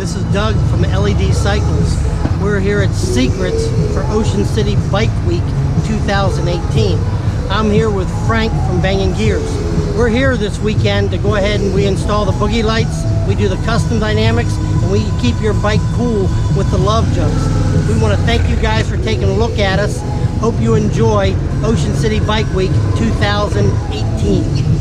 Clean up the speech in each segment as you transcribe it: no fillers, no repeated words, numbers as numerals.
This is Doug from LED Cycles. We're here at Secrets for Ocean City Bike Week 2018. I'm here with Frank from Bangin Gears. We're here this weekend to go ahead and we install the boogie lights, we do the custom dynamics, and we keep your bike cool with the love jugs. We want to thank you guys for taking a look at us. Hope you enjoy Ocean City Bike Week 2018.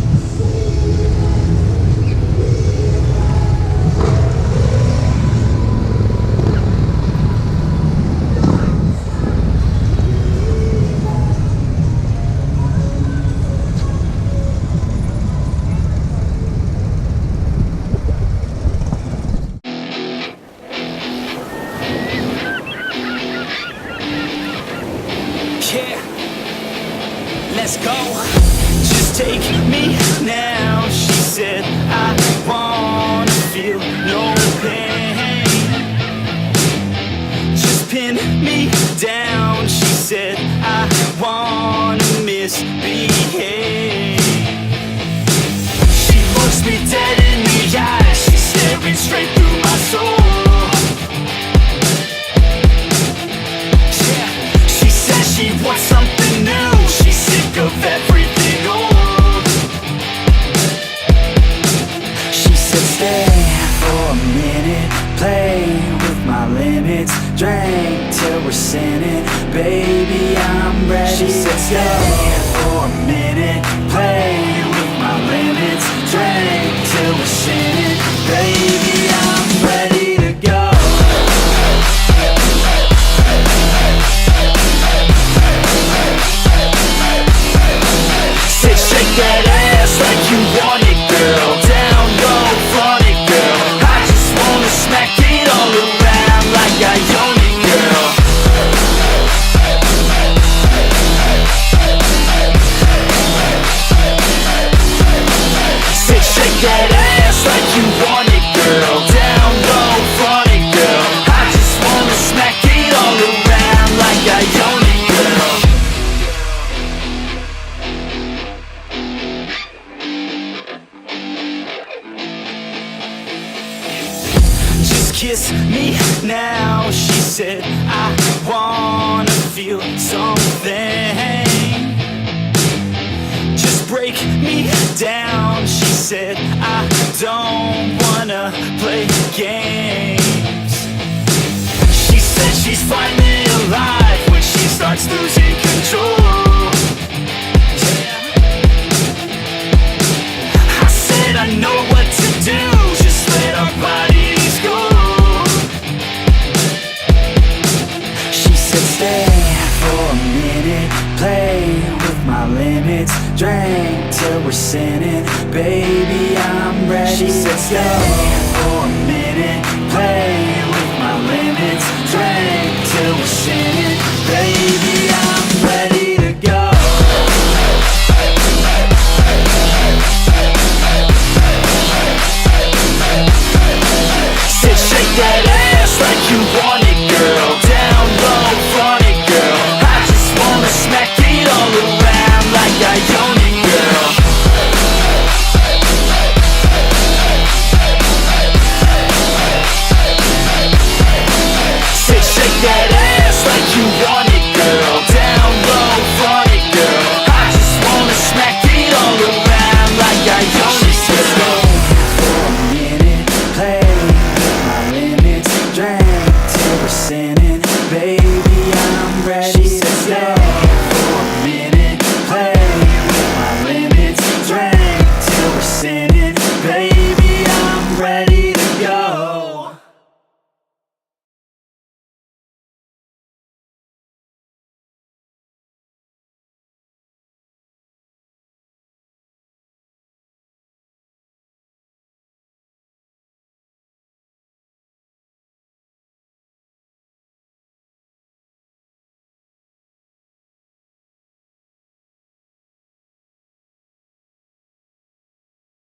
Let's go, just take me now. She said, I wanna feel no pain. Just pin me down. She said, I wanna misbehave. She looks me dead in the eyes. She's staring straight through my soul. Yeah, she says she wants something new. Of everything old. She said stay for a minute, play with my limits, drink till we're sinning, baby I'm ready. She said stay for a minute, play with my limits, drink till we're sinning, baby I'm ready to go. That ass like you want it, girl. Down low, front it, girl. I just wanna smack it all around like I own it, girl. Say, shake that ass like you want it, girl. Down low, front it, girl. I just wanna smack it all around like I own it, girl. Kiss me now, she said, I wanna feel something. Just break me down, she said, I don't wanna play games. She said she's finally alive when she starts losing control. I said I know what to do, just let our bodies go. Stay for a minute, play with my limits, drink till we're sinning, baby I'm ready. She said stay for a minute, play with my limits, drink till we're sinning.